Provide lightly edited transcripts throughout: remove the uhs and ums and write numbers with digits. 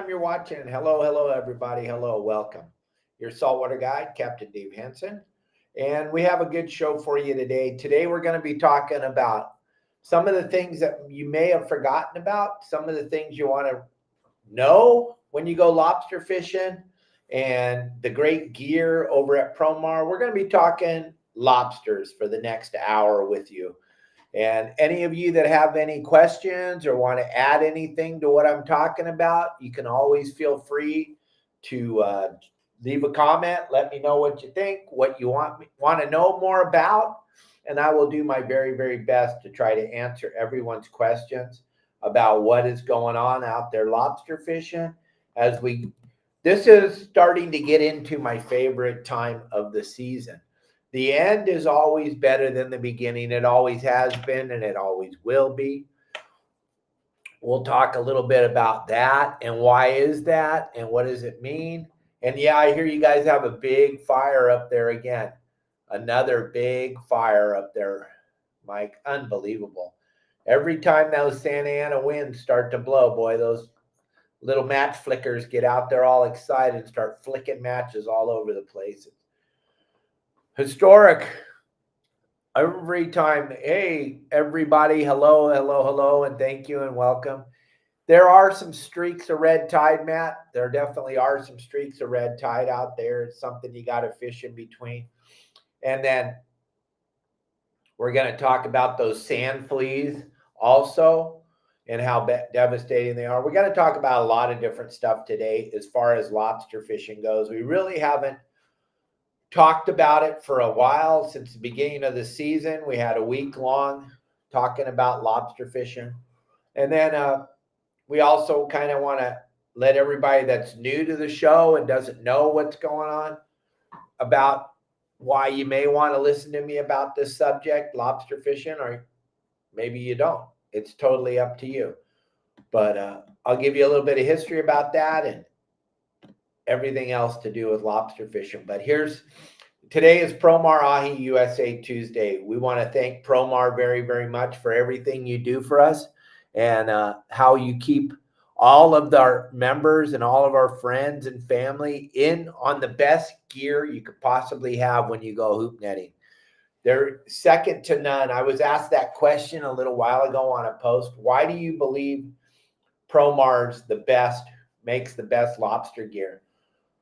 you're watching. Hello, everybody. Hello, welcome. Your saltwater guide, Captain Dave Hansen. And we have a good show for you today. Today, we're going to be talking about some of the things that you may have forgotten about, some of the things you want to know when you go lobster fishing, and the great gear over at Promar. We're going to be talking lobsters for the next hour with you. And any of you that have any questions or want to add anything to what I'm talking about, you can always feel free to leave a comment. Let me know what you think, what you want to know more about, and I will do my very, very best to try to answer everyone's questions about what is going on out there lobster fishing. This is starting to get into my favorite time of the season. The end is always better than the beginning. It always has been, and it always will be. We'll talk a little bit about that and why is that and what does it mean. And yeah, I hear you guys have a big fire up there again. Another big fire up there, Mike. Unbelievable. Every time those Santa Ana winds start to blow, boy, those little match flickers get out there all excited and start flicking matches all over the place. Historic. Every time, hey, everybody, hello, and thank you and welcome. There are some streaks of red tide, Matt. There definitely are some streaks of red tide out there. It's something you got to fish in between. And then we're going to talk about those sand fleas also and how devastating they are. We're going to talk about a lot of different stuff today as far as lobster fishing goes. We really haven't talked about it for a while since the beginning of the season. We had a week long talking about lobster fishing. And then we also kind of want to let everybody that's new to the show and doesn't know what's going on about why you may want to listen to me about this subject, lobster fishing, or maybe you don't. It's totally up to you. But I'll give you a little bit of history about that and everything else to do with lobster fishing. But today is Promar Ahi USA Tuesday. We want to thank Promar very, very much for everything you do for us and how you keep all of our members and all of our friends and family in on the best gear you could possibly have when you go hoop netting. They're second to none. I was asked that question a little while ago on a post. Why do you believe Promar's makes the best lobster gear?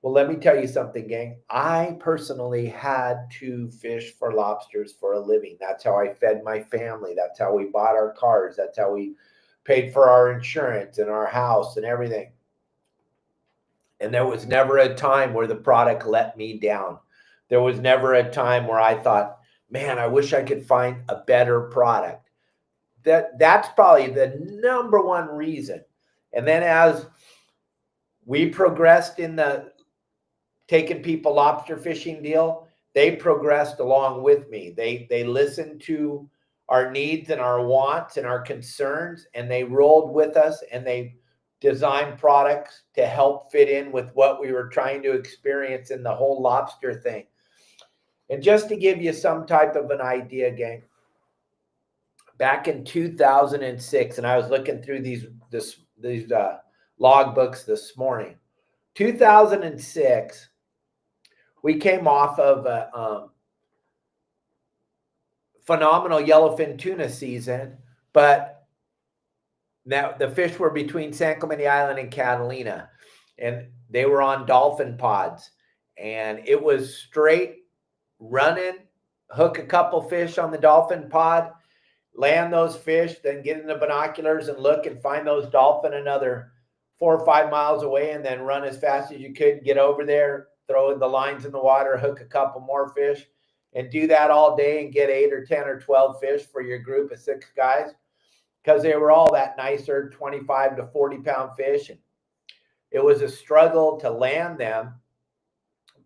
Well, let me tell you something, gang. I personally had to fish for lobsters for a living. That's how I fed my family. That's how we bought our cars. That's how we paid for our insurance and our house and everything. And there was never a time where the product let me down. There was never a time where I thought, man, I wish I could find a better product. That's probably the number one reason. And then as we progressed in the taking people lobster fishing deal, they progressed along with me. They listened to our needs and our wants and our concerns, and they rolled with us, and they designed products to help fit in with what we were trying to experience in the whole lobster thing. And just to give you some type of an idea, gang, back in 2006, and I was looking through these log books this morning. 2006, we came off of a phenomenal yellowfin tuna season, but now the fish were between San Clemente Island and Catalina, and they were on dolphin pods, and it was straight running, hook a couple fish on the dolphin pod, land those fish, then get in the binoculars and look and find those dolphin another 4 or 5 miles away, and then run as fast as you could, get over there, throw the lines in the water, hook a couple more fish, and do that all day and get 8 or 10 or 12 fish for your group of 6 guys, because they were all that nicer 25 to 40 pound fish. And it was a struggle to land them,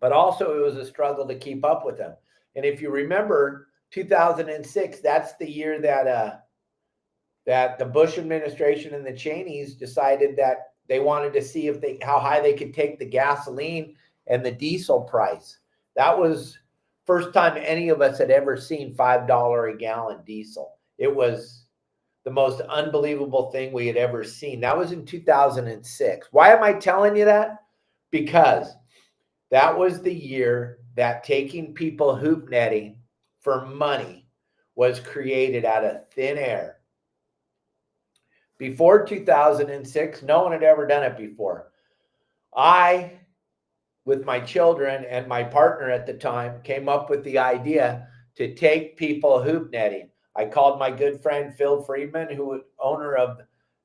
but also it was a struggle to keep up with them. And if you remember 2006, that's the year that the Bush administration and the Cheneys decided that they wanted to see how high they could take the gasoline and the diesel price. That was first time any of us had ever seen $5 a gallon diesel. It was the most unbelievable thing we had ever seen. That was in 2006. Why am I telling you that? Because that was the year that taking people hoop netting for money was created out of thin air. Before 2006, no one had ever done it before. I, with my children and my partner at the time, came up with the idea to take people hoop netting. I called my good friend Phil Friedman, who was owner of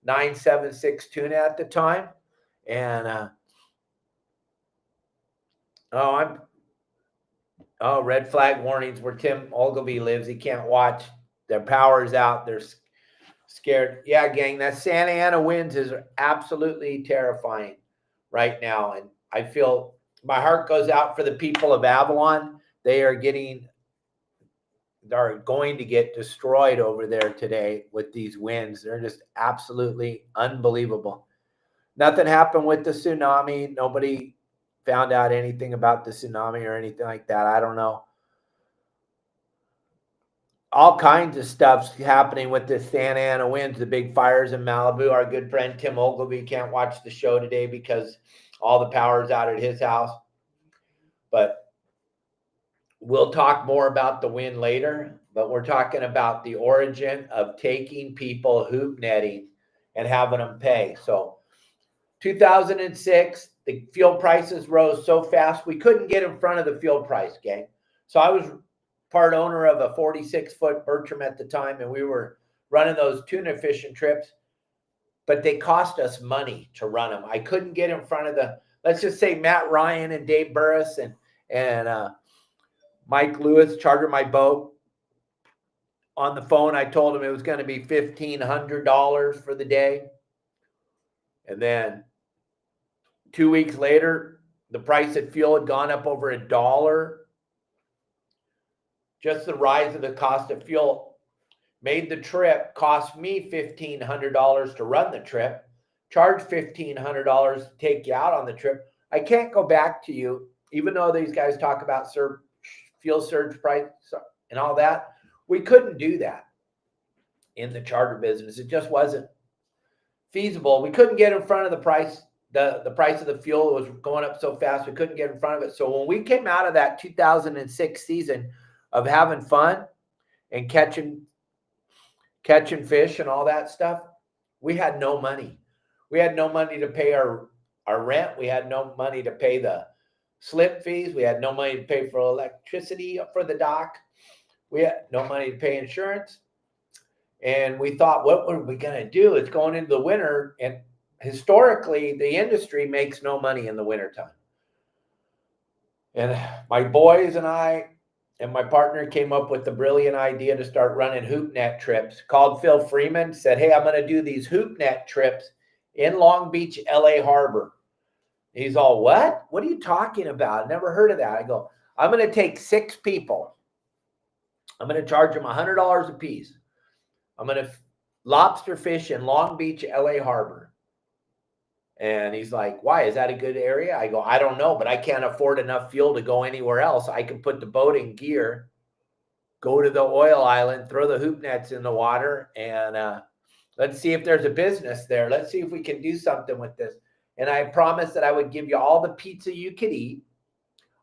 976 Tuna at the time. And red flag warnings where Tim Ogilvy lives. He can't watch. Their power's out. They're scared. Yeah, gang, that Santa Ana winds is absolutely terrifying right now. And I feel my heart goes out for the people of Avalon. They are going to get destroyed over there today with these winds. They're just absolutely unbelievable. Nothing happened with the tsunami. Nobody found out anything about the tsunami or anything like that. I don't know. All kinds of stuff's happening with the Santa Ana winds, the big fires in Malibu. Our good friend Tim Ogilvy can't watch the show today because all the power's out at his house. But we'll talk more about the wind later. But we're talking about the origin of taking people hoop netting and having them pay. So 2006, the fuel prices rose so fast we couldn't get in front of the fuel price, gang. So I was part owner of a 46-foot Bertram at the time, and we were running those tuna fishing trips, but they cost us money to run them. I couldn't get in front of let's just say Matt Ryan and Dave Burris and Mike Lewis chartered my boat. On the phone, I told him it was going to be $1,500 for the day. And then 2 weeks later, the price of fuel had gone up over $1. Just the rise of the cost of fuel made the trip cost me $1,500 to run the trip, charge $1,500 to take you out on the trip. I can't go back to you, even though these guys talk about fuel surge price and all that. We couldn't do that in the charter business. It just wasn't feasible. We couldn't get in front of the price. The price of the fuel was going up so fast, we couldn't get in front of it. So when we came out of that 2006 season of having fun and catching fish and all that stuff, we had no money. We had no money to pay our rent. We had no money to pay the slip fees. We had no money to pay for electricity for the dock. We had no money to pay insurance. And we thought, what were we going to do? It's going into the winter. And historically, the industry makes no money in the wintertime. And my boys and I and my partner came up with the brilliant idea to start running hoop net trips. Called Phil Freeman, said, hey, I'm going to do these hoop net trips in Long Beach, LA Harbor. He's all, what? What are you talking about? Never heard of that. I go, I'm going to take 6 people. I'm going to charge them $100 a piece. I'm going to lobster fish in Long Beach, LA Harbor. And he's like, why? Is that a good area? I go, I don't know, but I can't afford enough fuel to go anywhere else. I can put the boat in gear, go to the oil island, throw the hoop nets in the water, and let's see if there's a business there. Let's see if we can do something with this. And I promised that I would give you all the pizza you could eat,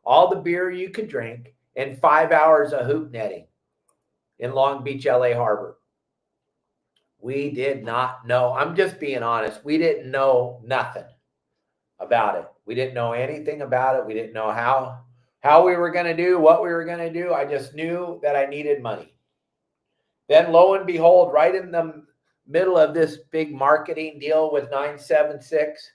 all the beer you could drink, and 5 hours of hoop netting in Long Beach, LA Harbor. We did not know. I'm just being honest. We didn't know nothing about it. We didn't know anything about it. We didn't know how we were going to do, what we were going to do. I just knew that I needed money. Then lo and behold, right in the middle of this big marketing deal with 976,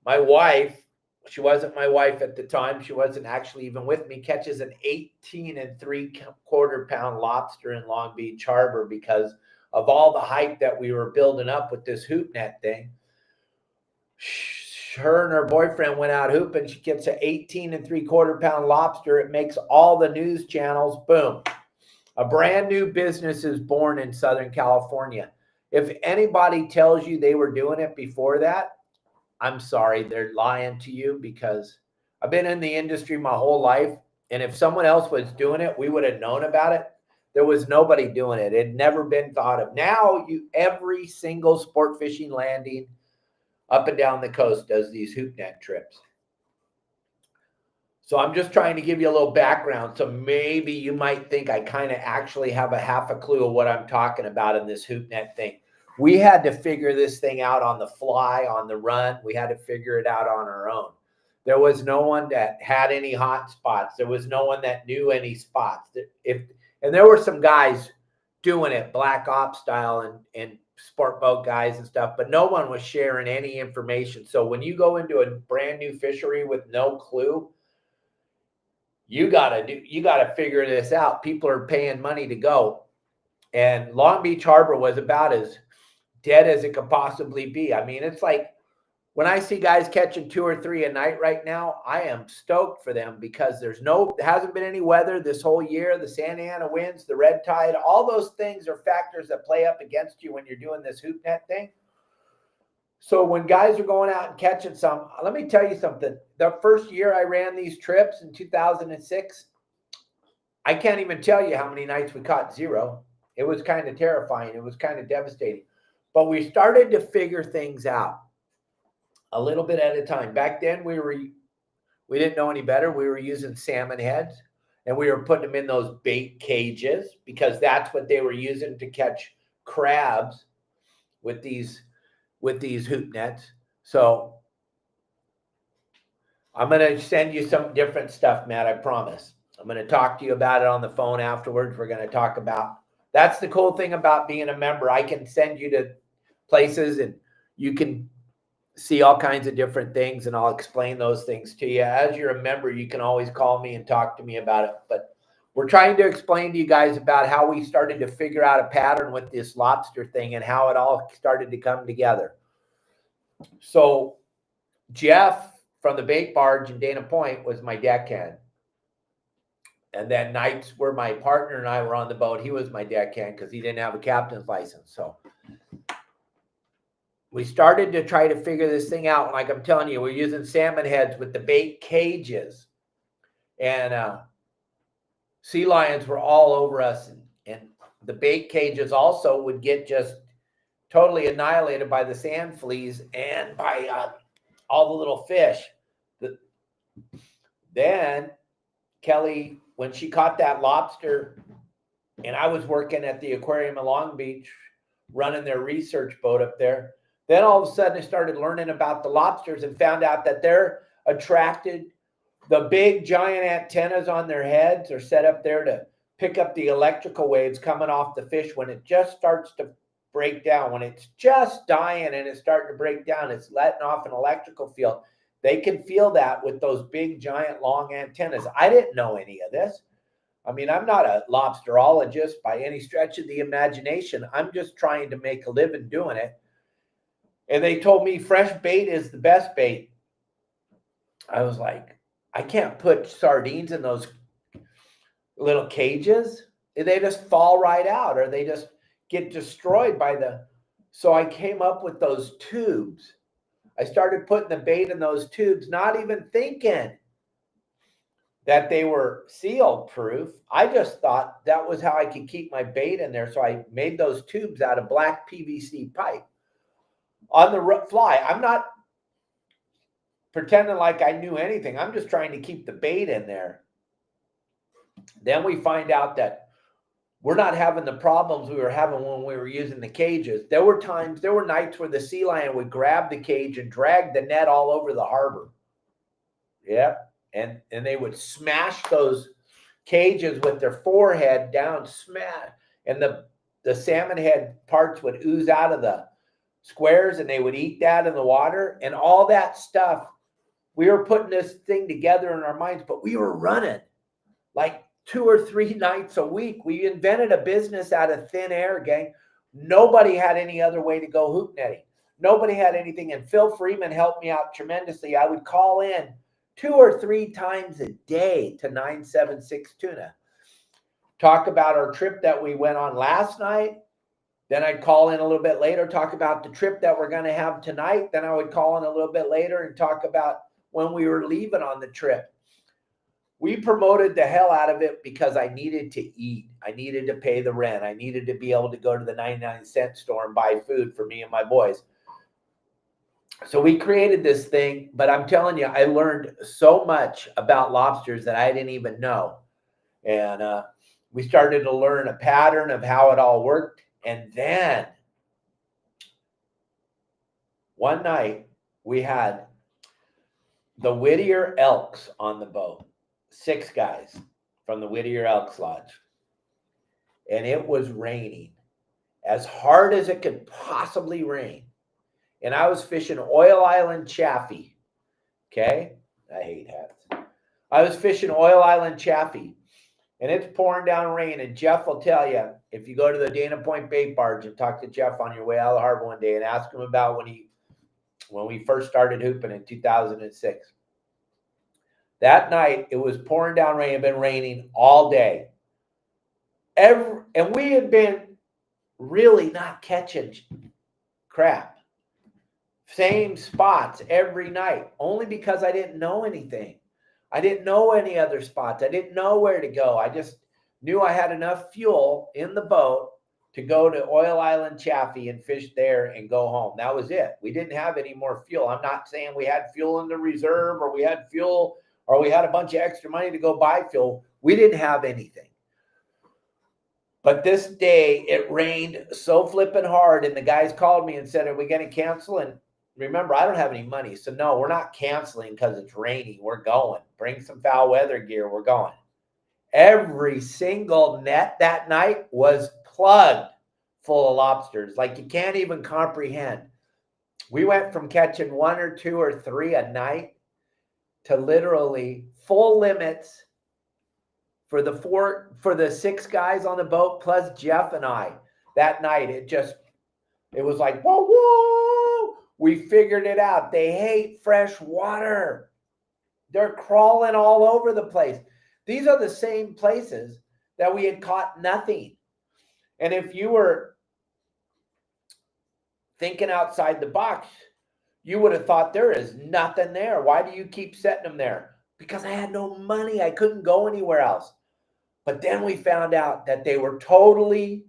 my wife, she wasn't my wife at the time. She wasn't actually even with me, catches an 18 3/4 pound lobster in Long Beach Harbor because of all the hype that we were building up with this hoop net thing. Her and her boyfriend went out hooping. She gets an 18 3/4 pound lobster. It makes all the news channels. Boom. A brand new business is born in Southern California. If anybody tells you they were doing it before that, I'm sorry, they're lying to you, because I've been in the industry my whole life. And if someone else was doing it, we would have known about it. There was nobody doing it. It had never been thought of. Now every single sport fishing landing up and down the coast does these hoop net trips. So I'm just trying to give you a little background. So maybe you might think I kind of actually have a half a clue of what I'm talking about in this hoop net thing. We had to figure this thing out on the fly, on the run. We had to figure it out on our own. There was no one that had any hot spots. There was no one that knew any spots. And there were some guys doing it black ops style and sport boat guys and stuff, but no one was sharing any information. So when you go into a brand new fishery with no clue, you gotta figure this out. People are paying money to go. And Long Beach Harbor was about as dead as it could possibly be. I mean, it's like when I see guys catching 2 or 3 a night right now, I am stoked for them because there hasn't been any weather this whole year. The Santa Ana winds, the red tide, all those things are factors that play up against you when you're doing this hoop net thing. So when guys are going out and catching some, let me tell you something. The first year I ran these trips in 2006, I can't even tell you how many nights we caught 0. It was kind of terrifying. It was kind of devastating. But we started to figure things out a little bit at a time. Back then, we didn't know any better. We were using salmon heads, and we were putting them in those bait cages because that's what they were using to catch crabs with these hoop nets. So I'm going to send you some different stuff, Matt, I promise. I'm going to talk to you about it on the phone afterwards. We're going to talk about, that's the cool thing about being a member. I can send you to places and you can see all kinds of different things and I'll explain those things to you. As you're a member, you can always call me and talk to me about it. But we're trying to explain to you guys about how we started to figure out a pattern with this lobster thing and how it all started to come together. So Jeff from the bait barge in Dana Point was my deckhand. And then nights where my partner and I were on the boat, he was my deckhand because he didn't have a captain's license. So we started to try to figure this thing out. Like I'm telling you, we're using salmon heads with the bait cages. And sea lions were all over us. And the bait cages also would get just totally annihilated by the sand fleas and by all the little fish. Then Kelly, when she caught that lobster, and I was working at the aquarium in Long Beach, running their research boat up there, then all of a sudden I started learning about the lobsters and found out that they're attracted. The big giant antennas on their heads are set up there to pick up the electrical waves coming off the fish when it just starts to break down. When it's just dying and it's starting to break down, it's letting off an electrical field. They can feel that with those big, giant, long antennas. I didn't know any of this. I mean, I'm not a lobsterologist by any stretch of the imagination. I'm just trying to make a living doing it. And they told me fresh bait is the best bait. I was like, I can't put sardines in those little cages. They just fall right out or they just get destroyed by the... So I came up with those tubes. I started putting the bait in those tubes, not even thinking that they were seal proof. I just thought that was how I could keep my bait in there. So I made those tubes out of black PVC pipe on the fly. I'm not pretending like I knew anything. I'm just trying to keep the bait in there. Then we find out that we're not having the problems we were having when we were using the cages. There were nights where the sea lion would grab the cage and drag the net all over the harbor. Yeah. And they would smash those cages with their forehead down, smash. And the salmon head parts would ooze out of the squares and they would eat that in the water. And all that stuff, we were putting this thing together in our minds, but we were running like 2 or 3 nights a week. We invented a business out of thin air, gang. Nobody had any other way to go hoop netting. Nobody had anything. And Phil Freeman helped me out tremendously. I would call in 2 or 3 times a day to 976 Tuna. Talk about our trip that we went on last night. Then I'd call in a little bit later, talk about the trip that we're going to have tonight. Then I would call in a little bit later and talk about when we were leaving on the trip. We promoted the hell out of it because I needed to eat. I needed to pay the rent. I needed to be able to go to the 99-cent store and buy food for me and my boys. So we created this thing, but I'm telling you, I learned so much about lobsters that I didn't even know. And we started to learn a pattern of how it all worked. And then one night we had the Whittier Elks on the boat, 6 guys from the Whittier Elks Lodge. And it was raining as hard as it could possibly rain. And I was fishing Oil Island Chaffee. Okay? I hate hats. I was fishing Oil Island Chaffee. And it's pouring down rain. And Jeff will tell you, if you go to the Dana Point Bait Barge and talk to Jeff on your way out of the harbor one day and ask him about when we first started hooping in 2006. That night, it was pouring down rain. It had been raining all day. And we had been really not catching crap. Same spots every night, only because I didn't know anything. I didn't know any other spots. I didn't know where to go. I just knew I had enough fuel in the boat to go to Oil Island Chaffee and fish there and go home. That was it. We didn't have any more fuel. I'm not saying we had fuel in the reserve or we had fuel or we had a bunch of extra money to go buy fuel. We didn't have anything. But this day, it rained so flipping hard, and the guys called me and said, are we going to cancel? And remember, I don't have any money, so no, we're not canceling because it's raining. We're going. Bring some foul weather gear. We're going. Every single net that night was plugged full of lobsters, like you can't even comprehend. We went from catching 1 or 2 or 3 a night to literally full limits for the 6 guys on the boat plus Jeff and I. That night, it was like, whoa, whoa. We figured it out. They hate fresh water. They're crawling all over the place. These are the same places that we had caught nothing. And if you were thinking outside the box, you would have thought there is nothing there. Why do you keep setting them there? Because I had no money. I couldn't go anywhere else. But then we found out that they were totally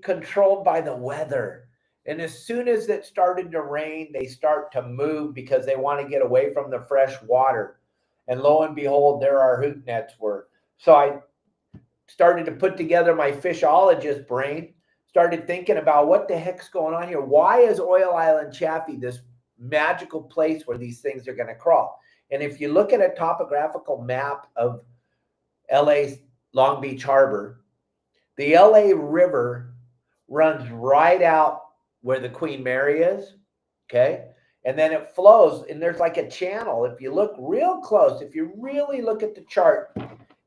controlled by the weather. And as soon as it started to rain, they start to move because they want to get away from the fresh water. And lo and behold, there our hook nets were. So I started to put together my fishologist brain, started thinking about what the heck's going on here. Why is Oil Island Chaffee this magical place where these things are going to crawl? And if you look at a topographical map of LA Long Beach Harbor, the LA River runs right out where the Queen Mary is, okay? And then it flows, and there's like a channel. If you look real close, if you really look at the chart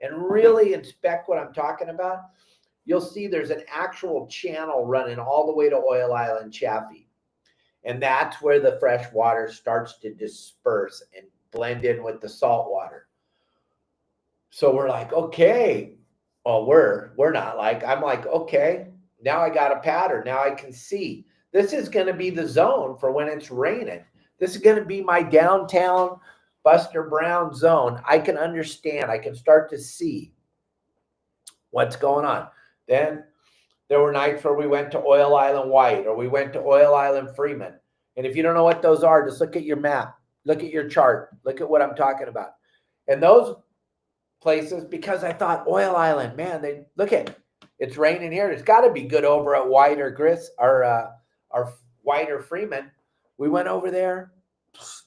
and really inspect what I'm talking about, you'll see there's an actual channel running all the way to Oil Island Chaffee. And that's where the fresh water starts to disperse and blend in with the salt water. So we're like, okay. Well, I'm like, okay, now I got a pattern. Now I can see. This is going to be the zone for when it's raining. This is going to be my downtown Buster Brown zone. I can understand. I can start to see what's going on. Then there were nights where we went to Oil Island White or we went to Oil Island Freeman. And if you don't know what those are, just look at your map. Look at your chart. Look at what I'm talking about. And those places, because I thought Oil Island, man, it's raining here. It's got to be good over at White or White or Freeman. We went over there,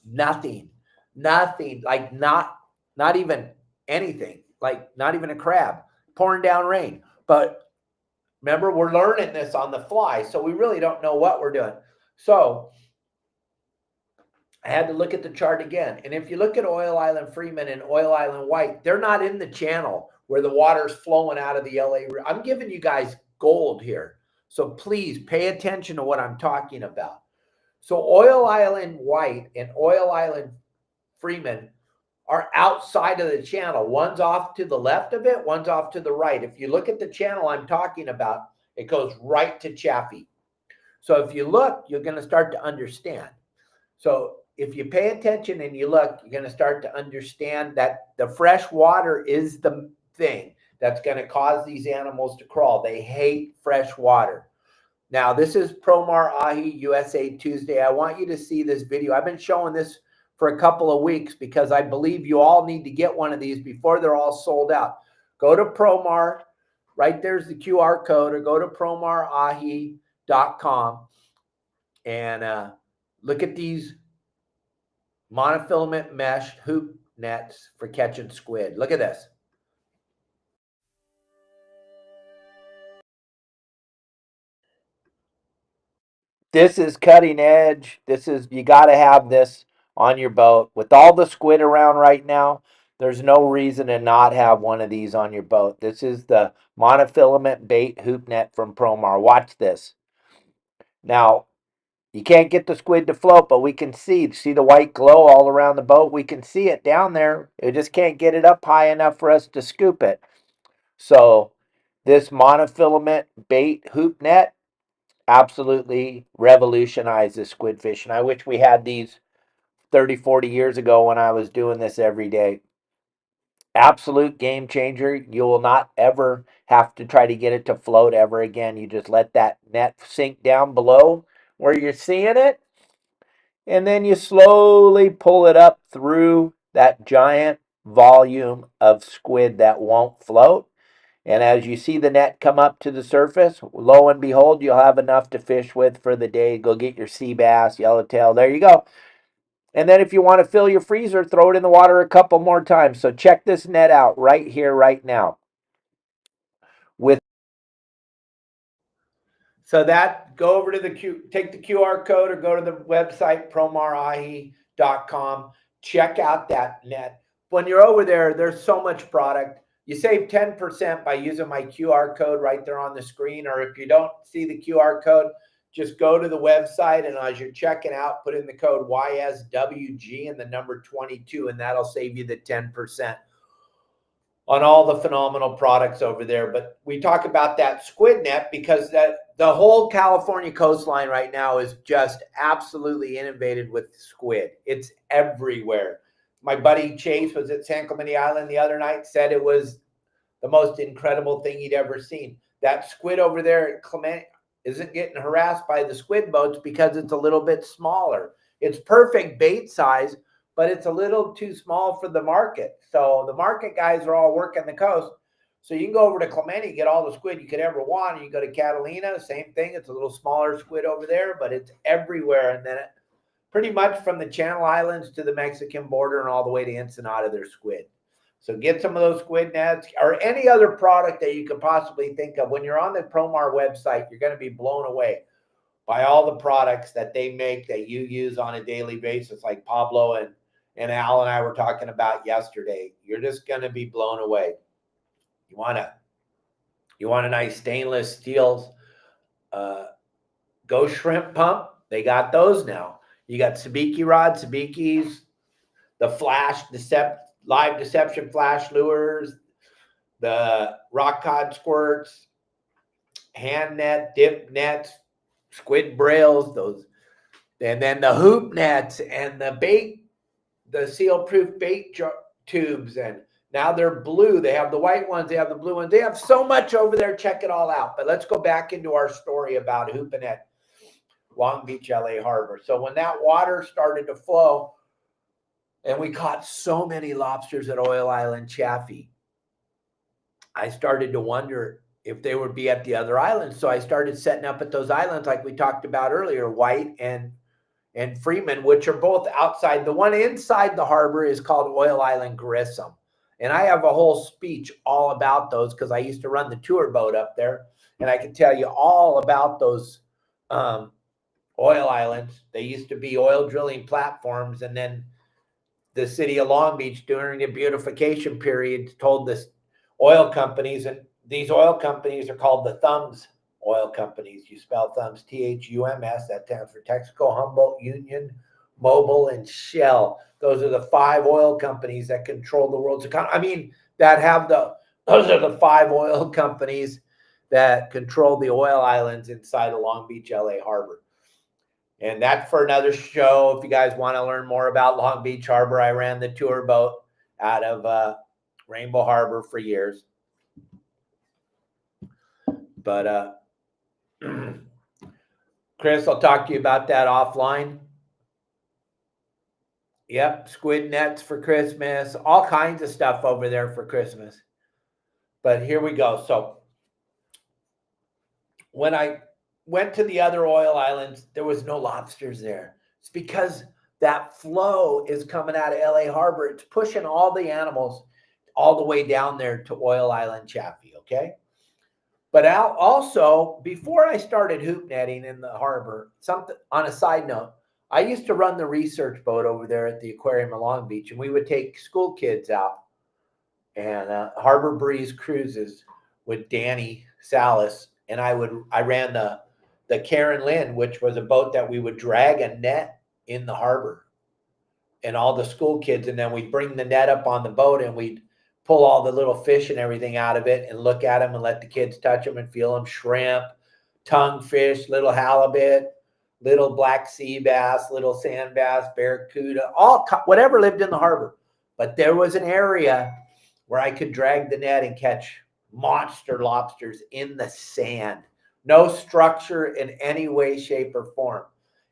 nothing, like not even anything, like not even a crab, pouring down rain. But remember, we're learning this on the fly, so we really don't know what we're doing. So I had to look at the chart again. And if you look at Oil Island Freeman and Oil Island White, they're not in the channel where the water's flowing out of the LA. I'm giving you guys gold here. So please pay attention to what I'm talking about. So Oil Island White and Oil Island Freeman are outside of the channel. One's off to the left of it, one's off to the right. If you look at the channel I'm talking about, it goes right to Chaffee. So if you look, you're going to start to understand. So if you pay attention and you look, you're going to start to understand that the fresh water is the thing that's going to cause these animals to crawl. They hate fresh water. Now, this is Promar Ahi USA Tuesday. I want you to see this video. I've been showing this for a couple of weeks because I believe you all need to get one of these before they're all sold out. Go to Promar. Right there's the QR code, or go to promarahi.com and look at these monofilament mesh hoop nets for catching squid. Look at this. This is cutting edge. You got to have this on your boat. With all the squid around right now, there's no reason to not have one of these on your boat. This is the monofilament bait hoop net from Promar. Watch this. Now, you can't get the squid to float, but we can see the white glow all around the boat. We can see it down there. We just can't get it up high enough for us to scoop it. So this monofilament bait hoop net absolutely revolutionizes squid fishing. I wish we had these 30, 40 years ago when I was doing this every day. Absolute game changer. You will not ever have to try to get it to float ever again. You just let that net sink down below where you're seeing it, and then you slowly pull it up through that giant volume of squid that won't float. And as you see the net come up to the surface, lo and behold, you'll have enough to fish with for the day. Go get your sea bass, yellowtail. There you go. And then if you want to fill your freezer, throw it in the water a couple more times. So check this net out right here, right now. So go over to take the QR code or go to the website, promarahi.com. Check out that net. When you're over there, there's so much product. You save 10% by using my QR code right there on the screen. Or if you don't see the QR code, just go to the website, and as you're checking out, put in the code YSWG and the number 22, and that'll save you the 10% on all the phenomenal products over there. But we talk about that squid net because the whole California coastline right now is just absolutely inundated with squid. It's everywhere. My buddy Chase was at San Clemente Island the other night, said it was the most incredible thing he'd ever seen. That squid over there at Clemente isn't getting harassed by the squid boats because it's a little bit smaller. It's perfect bait size, but it's a little too small for the market. So the market guys are all working the coast. So you can go over to Clemente, get all the squid you could ever want. And you go to Catalina, same thing. It's a little smaller squid over there, but it's everywhere. And then pretty much from the Channel Islands to the Mexican border and all the way to Ensenada, there's squid. So get some of those squid nets or any other product that you could possibly think of. When you're on the Promar website, you're going to be blown away by all the products that they make that you use on a daily basis, like Pablo and Al and I were talking about yesterday. You're just going to be blown away. You want a nice stainless steel Go Shrimp pump? They got those now. You got sabiki rods, sabikis, the live deception flash lures, the rock cod squirts, hand net, dip nets, squid brails, those, and then the hoop nets and the bait, the seal-proof bait tubes, and now they're blue. They have the white ones, they have the blue ones. They have so much over there. Check it all out. But let's go back into our story about hooping at Long Beach, LA Harbor. So when that water started to flow, and we caught so many lobsters at Oil Island Chaffee, I started to wonder if they would be at the other islands. So I started setting up at those islands like we talked about earlier, White and Freeman, which are both outside. The one inside the harbor is called Oil Island Grissom. And I have a whole speech all about those because I used to run the tour boat up there. And I can tell you all about those oil islands. They used to be oil drilling platforms. And then the city of Long Beach during the beautification period told the oil companies, and these oil companies are called the Thumbs oil companies. You spell Thumbs, THUMS. That stands for Texaco, Humboldt, Union, Mobil, and Shell. Those are the 5 oil companies that control the world's economy. Those are the 5 oil companies that control the oil islands inside of Long Beach, LA Harbor. And that's for another show. If you guys want to learn more about Long Beach Harbor, I ran the tour boat out of Rainbow Harbor for years. But Chris, I'll talk to you about that offline. Yep, squid nets for Christmas, all kinds of stuff over there for Christmas. But here we go. So when I went to the other oil islands, there was no lobsters there. It's because that flow is coming out of LA Harbor. It's pushing all the animals all the way down there to Oil Island Chaffee, okay? But also, before I started hoop netting in the harbor, something on a side note, I used to run the research boat over there at the aquarium in Long Beach, and we would take school kids out and Harbor Breeze cruises with Danny Salas, and I ran the Karen Lynn, which was a boat that we would drag a net in the harbor, and all the school kids, and then we'd bring the net up on the boat, and we'd pull all the little fish and everything out of it and look at them and let the kids touch them and feel them. Shrimp, tonguefish, little halibut, little black sea bass, little sand bass, barracuda, whatever lived in the harbor. But there was an area where I could drag the net and catch monster lobsters in the sand. No structure in any way, shape, or form.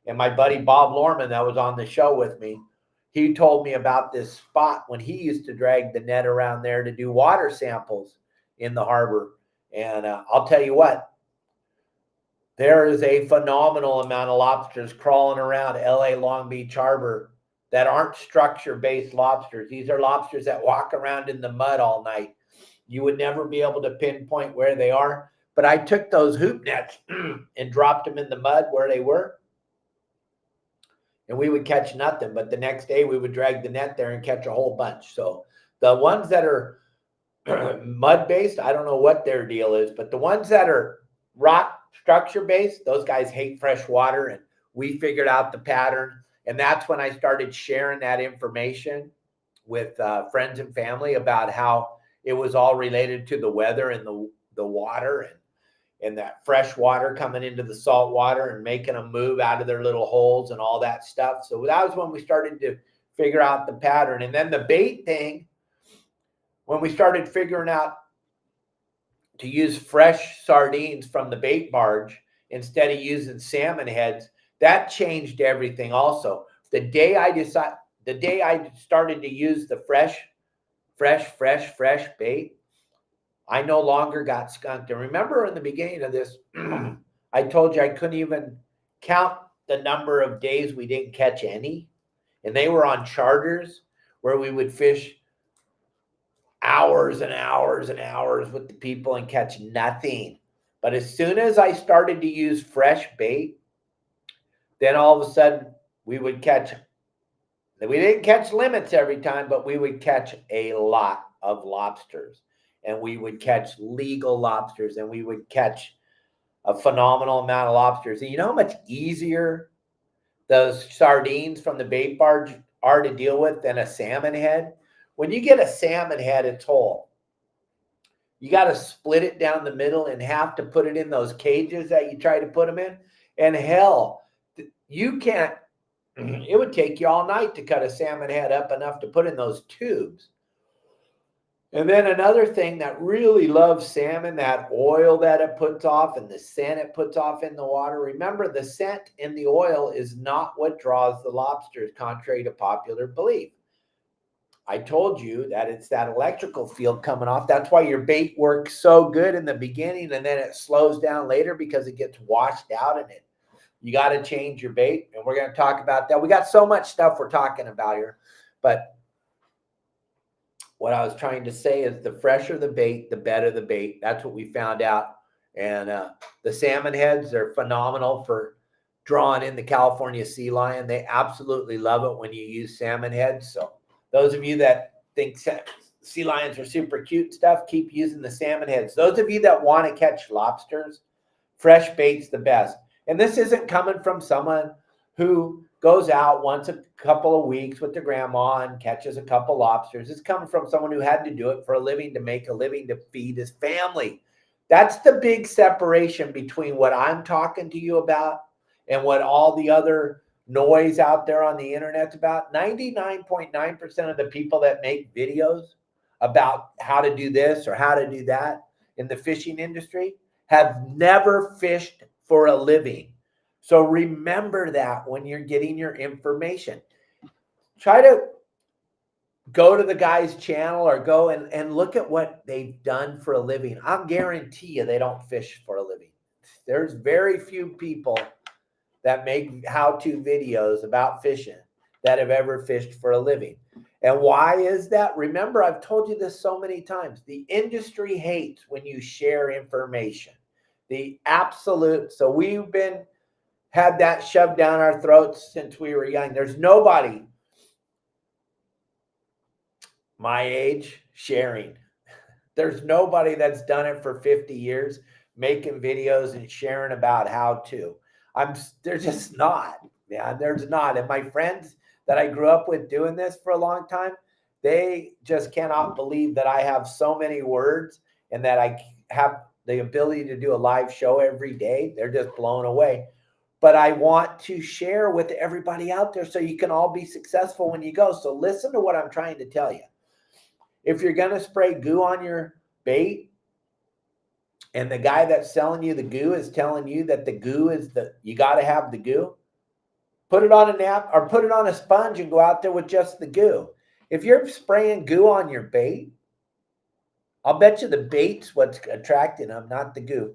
And my buddy Bob Lorman, that was on the show with me, he told me about this spot when he used to drag the net around there to do water samples in the harbor. And I'll tell you what, there is a phenomenal amount of lobsters crawling around LA Long Beach Harbor that aren't structure-based lobsters. These are lobsters that walk around in the mud all night. You would never be able to pinpoint where they are. But I took those hoop nets and dropped them in the mud where they were, and we would catch nothing. But the next day we would drag the net there and catch a whole bunch. So the ones that are mud-based, I don't know what their deal is, but the ones that are rock structure-based, those guys hate fresh water, and we figured out the pattern. And that's when I started sharing that information with friends and family about how it was all related to the weather and the water and that fresh water coming into the salt water and making them move out of their little holes and all that stuff. So that was when we started to figure out the pattern. And then the bait thing, when we started figuring out to use fresh sardines from the bait barge instead of using salmon heads, that changed everything also. The day I started to use the fresh bait, I no longer got skunked. And remember in the beginning of this, I told you I couldn't even count the number of days we didn't catch any. And they were on charters where we would fish hours and hours and hours with the people and catch nothing. But as soon as I started to use fresh bait, then all of a sudden we would catch. We didn't catch limits every time, but we would catch a lot of lobsters. And we would catch legal lobsters, and we would catch a phenomenal amount of lobsters. And you know how much easier those sardines from the bait barge are to deal with than a salmon head? When you get a salmon head, it's whole. You got to split it down the middle and have to put it in those cages that you try to put them in. And hell, you can't, it would take you all night to cut a salmon head up enough to put in those tubes. And then another thing that really loves salmon, that oil that it puts off and the scent it puts off in the water. Remember, the scent in the oil is not what draws the lobsters, contrary to popular belief. I told you that it's that electrical field coming off. That's why your bait works so good in the beginning, and then it slows down later because it gets washed out in it. You got to change your bait, and we're going to talk about that. We got so much stuff we're talking about here, but what I was trying to say is the fresher the bait, the better the bait. That's what we found out. And the salmon heads are phenomenal for drawing in the California sea lion. They absolutely love it when you use salmon heads. So those of you that think sea lions are super cute stuff, keep using the salmon heads. Those of you that want to catch lobsters, fresh bait's the best. And this isn't coming from someone who goes out once a couple of weeks with their grandma and catches a couple lobsters. It's coming from someone who had to do it for a living, to make a living, to feed his family. That's the big separation between what I'm talking to you about and what all the other noise out there on the internet's about. 99.9% of the people that make videos about how to do this or how to do that in the fishing industry have never fished for a living. So remember that when you're getting your information. Try to go to the guy's channel or go and look at what they've done for a living. I'll guarantee you they don't fish for a living. There's very few people that make how-to videos about fishing that have ever fished for a living. And why is that? Remember, I've told you this so many times. The industry hates when you share information. The absolute, so we've had that shoved down our throats since we were young. There's nobody my age sharing. There's nobody that's done it for 50 years, making videos and sharing about how to. There's just not, man. There's not. And my friends that I grew up with doing this for a long time, they just cannot believe that I have so many words and that I have the ability to do a live show every day. They're just blown away. But I want to share with everybody out there so you can all be successful when you go. So listen to what I'm trying to tell you. If you're going to spray goo on your bait and the guy that's selling you the goo is telling you that the goo is you got to have the goo, put it on a nap or put it on a sponge and go out there with just the goo. If you're spraying goo on your bait, I'll bet you the bait's what's attracting them, not the goo.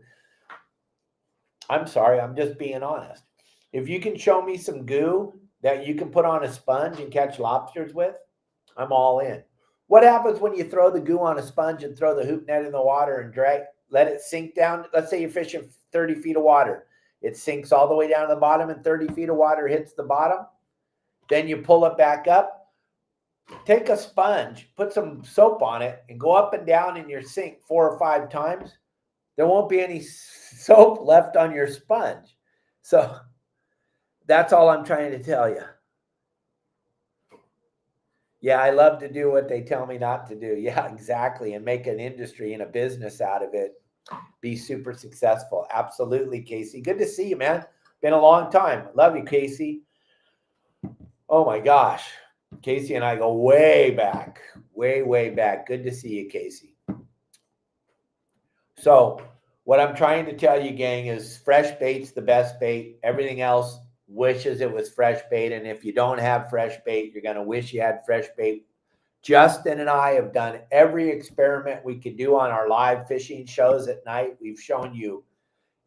I'm sorry, I'm just being honest. If you can show me some goo that you can put on a sponge and catch lobsters with, I'm all in. What happens when you throw the goo on a sponge and throw the hoop net in the water and let it sink down? Let's say you're fishing 30 feet of water. It sinks all the way down to the bottom and 30 feet of water hits the bottom. Then you pull it back up. Take a sponge, put some soap on it, and go up and down in your sink 4 or 5 times. There won't be any soap left on your sponge. So that's all I'm trying to tell you. Yeah, I love to do what they tell me not to do. Yeah, exactly. And make an industry and a business out of it. Be super successful. Absolutely, Casey. Good to see you, man. Been a long time. Love you, Casey. Oh, my gosh. Casey and I go way back. Way, way back. Good to see you, Casey. So what I'm trying to tell you, gang, is fresh bait's the best bait. Everything else wishes it was fresh bait. And if you don't have fresh bait, you're going to wish you had fresh bait. Justin and I have done every experiment we could do on our live fishing shows at night. We've shown you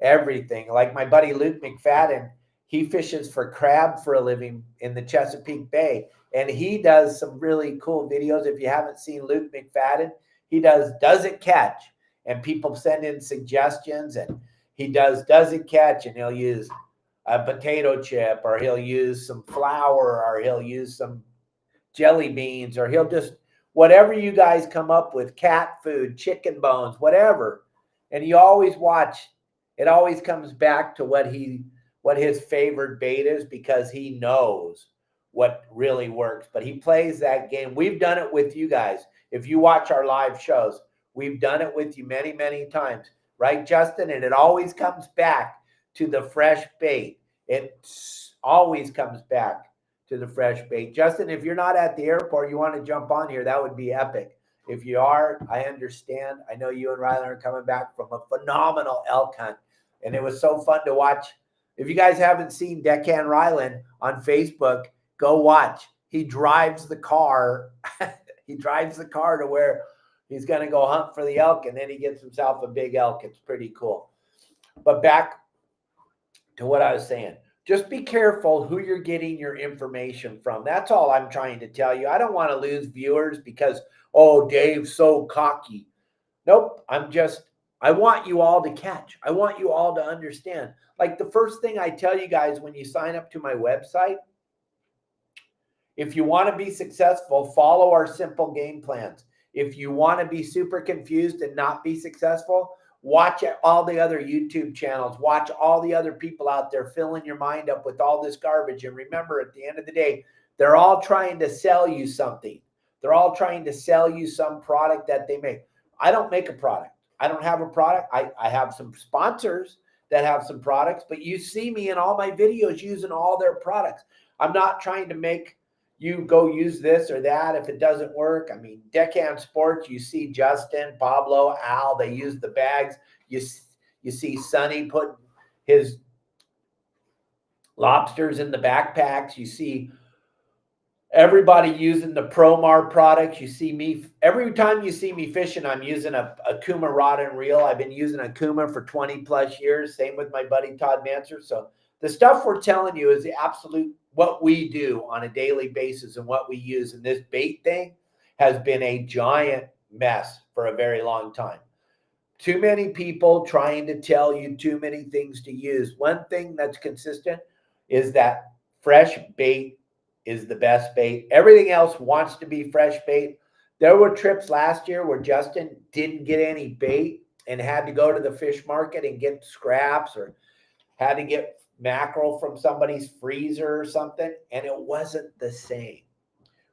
everything. Like my buddy Luke McFadden, he fishes for crab for a living in the Chesapeake Bay. And he does some really cool videos. If you haven't seen Luke McFadden, he does it catch? And people send in suggestions, and he does it catch? And he'll use a potato chip, or he'll use some flour, or he'll use some jelly beans, or he'll just, whatever you guys come up with, cat food, chicken bones, whatever. And you always watch, it always comes back to what his favorite bait is, because he knows what really works. But he plays that game. We've done it with you guys. If you watch our live shows, we've done it with you many, many times. Right, Justin? And it always comes back to the fresh bait. It always comes back to the fresh bait. Justin, if you're not at the airport, you want to jump on here, that would be epic. If you are, I understand. I know you and Rylan are coming back from a phenomenal elk hunt, and it was so fun to watch. If you guys haven't seen Deckhand Rylan on Facebook, go watch. He drives the car. He drives the car to where he's going to go hunt for the elk, and then he gets himself a big elk. It's pretty cool. But back to what I was saying. Just be careful who you're getting your information from. That's all I'm trying to tell you. I don't want to lose viewers because, oh, Dave's so cocky. Nope. I want you all to catch. I want you all to understand. Like the first thing I tell you guys when you sign up to my website, if you want to be successful, follow our simple game plans. If you want to be super confused and not be successful, watch all the other YouTube channels. Watch all the other people out there filling your mind up with all this garbage. And remember, at the end of the day, they're all trying to sell you something. They're all trying to sell you some product that they make. I don't make a product. I don't have a product. I have some sponsors that have some products, but you see me in all my videos using all their products. I'm not trying to make you go use this or that if it doesn't work. I mean, Deckhand Sports, you see Justin, Pablo, Al, they use the bags. You see Sonny putting his lobsters in the backpacks. You see everybody using the Promar products. You see me, every time you see me fishing, I'm using a Okuma rod and reel. I've been using Okuma for 20 plus years. Same with my buddy Todd Manser. So the stuff we're telling you is the absolute what we do on a daily basis and what we use. And this bait thing has been a giant mess for a very long time. Too many people trying to tell you too many things to use. One thing that's consistent is that fresh bait is the best bait. Everything else wants to be fresh bait. There were trips last year where Justin didn't get any bait and had to go to the fish market and get scraps or had to get mackerel from somebody's freezer or something, and it wasn't the same.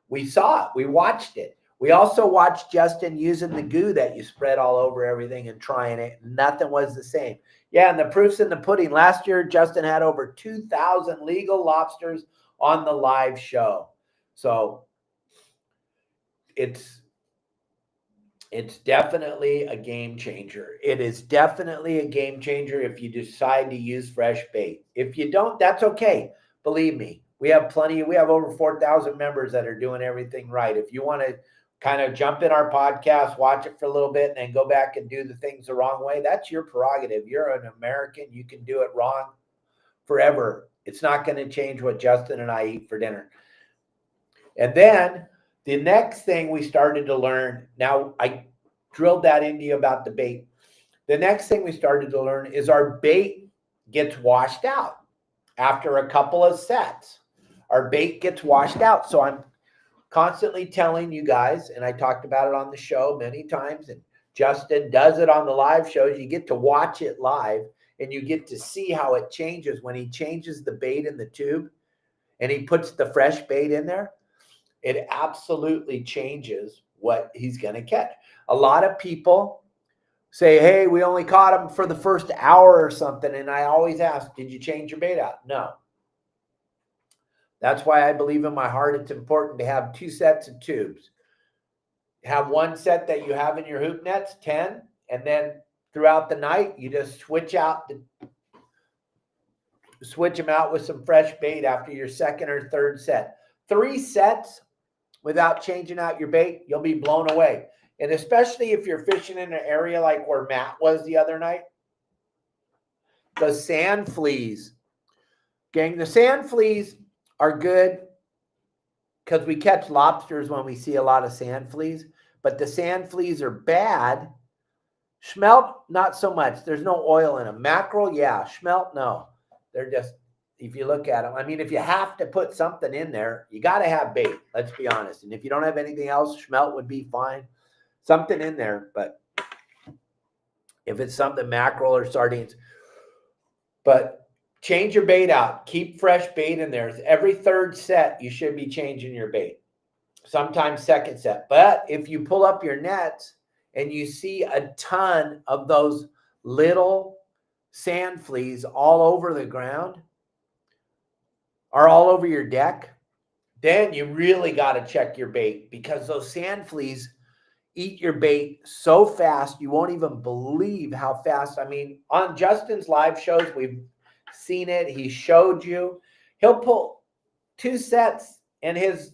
We saw it. We watched it. We also watched Justin using the goo that you spread all over everything and trying it. Nothing was the same. Yeah, and the proof's in the pudding. Last year, Justin had over 2,000 legal lobsters on the live show. So it's definitely a game changer. It is definitely a game changer if you decide to use fresh bait. If you don't, that's okay. Believe me, we have over 4,000 members that are doing everything right. If you want to kind of jump in our podcast, watch it for a little bit, and then go back and do the things the wrong way, that's your prerogative. You're an American. You can do it wrong forever. It's not going to change what Justin and I eat for dinner. And then the next thing we started to learn, now I drilled that into you about the bait. The next thing we started to learn is our bait gets washed out after a couple of sets. Our bait gets washed out. So I'm constantly telling you guys, and I talked about it on the show many times, and Justin does it on the live shows. You get to watch it live, and you get to see how it changes when he changes the bait in the tube and he puts the fresh bait in there. It absolutely changes what he's going to catch. A lot of people say, hey, we only caught him for the first hour or something. And I always ask, did you change your bait out? No. That's why I believe in my heart it's important to have 2 sets of tubes. Have one set that you have in your hoop nets, 10, and then throughout the night, you just switch them out with some fresh bait after your second or third set. 3 sets without changing out your bait, you'll be blown away. And especially if you're fishing in an area like where Matt was the other night, the sand fleas. Gang, the sand fleas are good because we catch lobsters when we see a lot of sand fleas, but the sand fleas are bad. Smelt, not so much. There's no oil in them. Mackerel, yeah. Smelt, no. They're just, if you look at them, I mean, if you have to put something in there, you got to have bait. Let's be honest. And if you don't have anything else, smelt would be fine. Something in there, but if it's something mackerel or sardines, but change your bait out. Keep fresh bait in there. Every third set, you should be changing your bait. Sometimes second set. But if you pull up your nets and you see a ton of those little sand fleas all over the ground or all over your deck, then you really got to check your bait because those sand fleas eat your bait so fast you won't even believe how fast. I mean, on Justin's live shows, we've seen it. He showed you. He'll pull 2 sets and his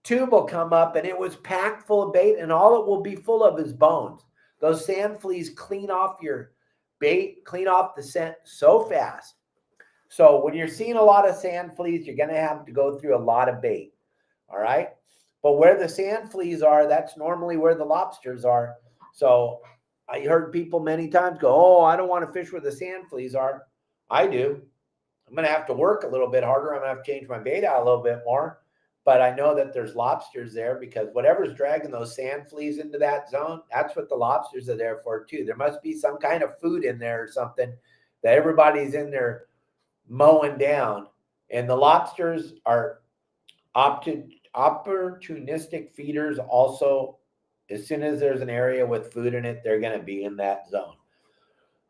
tube will come up and it was packed full of bait and all it will be full of is bones. Those sand fleas clean off your bait, clean off the scent so fast. So when you're seeing a lot of sand fleas, you're going to have to go through a lot of bait. All right. But where the sand fleas are, that's normally where the lobsters are. So I heard people many times go, oh, I don't want to fish where the sand fleas are. I do. I'm going to have to work a little bit harder. I'm going to have to change my bait out a little bit more. But I know that there's lobsters there because whatever's dragging those sand fleas into that zone, that's what the lobsters are there for too. There must be some kind of food in there or something that everybody's in there mowing down. And the lobsters are opportunistic feeders also. As soon as there's an area with food in it, they're going to be in that zone.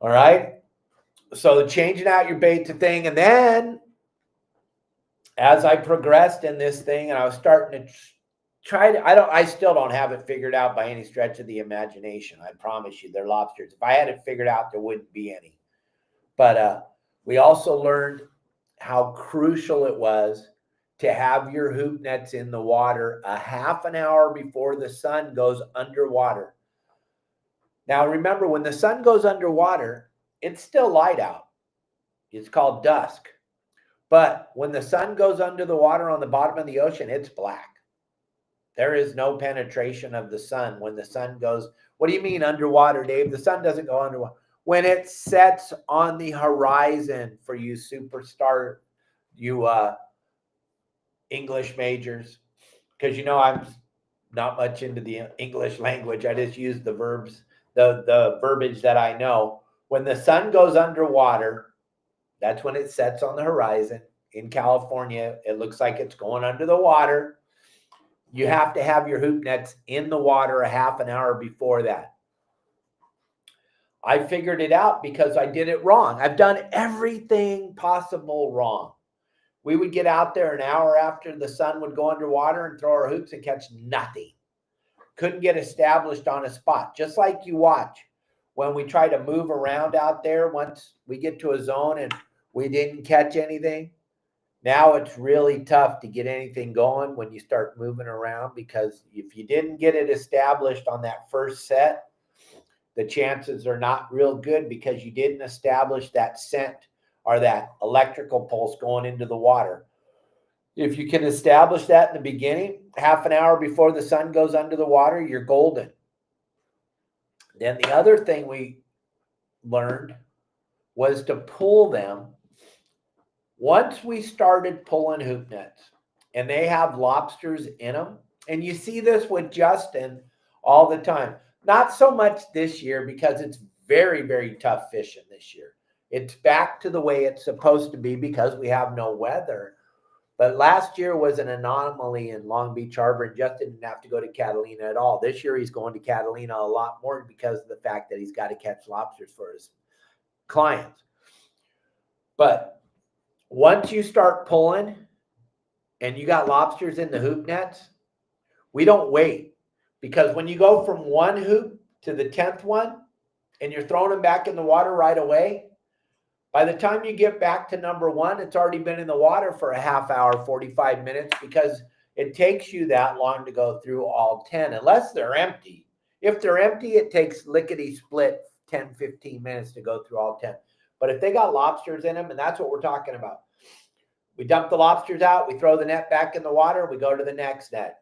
All right. So changing out your bait's a thing. And then as I progressed in this thing and I was starting to I still don't have it figured out by any stretch of the imagination. I promise you, they're lobsters. If I had it figured out, there wouldn't be any. But we also learned how crucial it was to have your hoop nets in the water a half an hour before the sun goes underwater. Now, remember, when the sun goes underwater, it's still light out. It's called dusk. But when the sun goes under the water on the bottom of the ocean, it's black. There is no penetration of the sun when the sun goes. What do you mean underwater, Dave? The sun doesn't go underwater. When it sets on the horizon, for you superstar, you English majors, because I'm not much into the English language. I just use the verbs, the verbiage that I know. When the sun goes underwater, that's when it sets on the horizon. In California, it looks like it's going under the water. You have to have your hoop nets in the water a half an hour before that. I figured it out because I did it wrong. I've done everything possible wrong. We would get out there an hour after the sun would go underwater and throw our hoops and catch nothing. Couldn't get established on a spot. Just like you watch when we try to move around out there, once we get to a zone and we didn't catch anything, now it's really tough to get anything going when you start moving around, because if you didn't get it established on that first set, the chances are not real good because you didn't establish that scent or that electrical pulse going into the water. If you can establish that in the beginning, half an hour before the sun goes under the water, you're golden. Then the other thing we learned was to pull them. Once we started pulling hoop nets, and they have lobsters in them, and you see this with Justin all the time. Not so much this year because it's very, very tough fishing this year. It's back to the way it's supposed to be because we have no weather. But last year was an anomaly in Long Beach Harbor, and Justin didn't have to go to Catalina at all. This year he's going to Catalina a lot more because of the fact that he's got to catch lobsters for his clients. But once you start pulling and you got lobsters in the hoop nets, we don't wait. Because when you go from one hoop to the 10th one and you're throwing them back in the water right away, by the time you get back to number one, it's already been in the water for a half hour, 45 minutes, because it takes you that long to go through all 10, unless they're empty. If they're empty, it takes lickety-split 10, 15 minutes to go through all 10. But if they got lobsters in them, and that's what we're talking about, we dump the lobsters out, we throw the net back in the water, we go to the next net.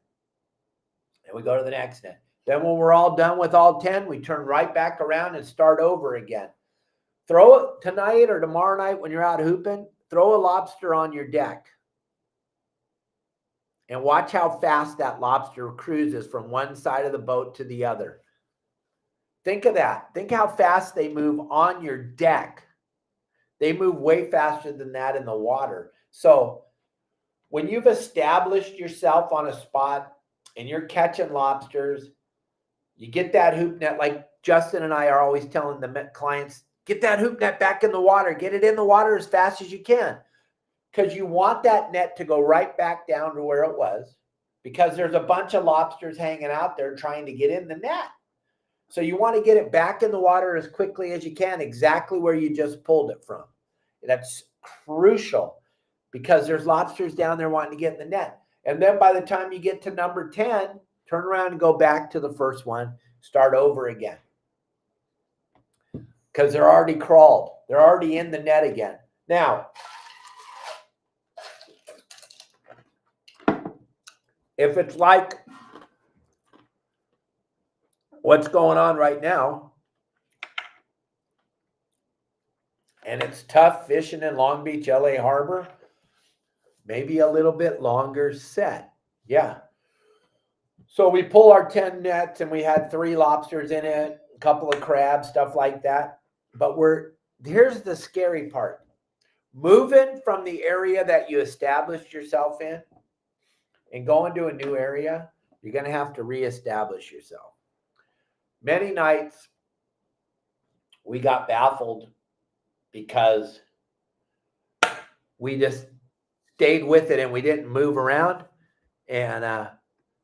And we go to the next net. Then when we're all done with all 10, we turn right back around and start over again. Throw it tonight or tomorrow night when you're out hooping, throw a lobster on your deck. And watch how fast that lobster cruises from one side of the boat to the other. Think of that. Think how fast they move on your deck. They move way faster than that in the water. So when you've established yourself on a spot and you're catching lobsters, you get that hoop net, like Justin and I are always telling the clients, get that hoop net back in the water. Get it in the water as fast as you can, because you want that net to go right back down to where it was, because there's a bunch of lobsters hanging out there trying to get in the net. So you want to get it back in the water as quickly as you can, exactly where you just pulled it from. That's crucial because there's lobsters down there wanting to get in the net. And then by the time you get to number 10, turn around and go back to the first one, start over again. Because they're already crawled. They're already in the net again. Now, if it's like what's going on right now, and it's tough fishing in Long Beach, LA Harbor, maybe a little bit longer set. Yeah. So we pull our 10 nets and we had 3 lobsters in it, a couple of crabs, stuff like that. But here's the scary part. Moving from the area that you established yourself in and going to a new area, you're going to have to reestablish yourself. Many nights we got baffled because we just stayed with it and we didn't move around. And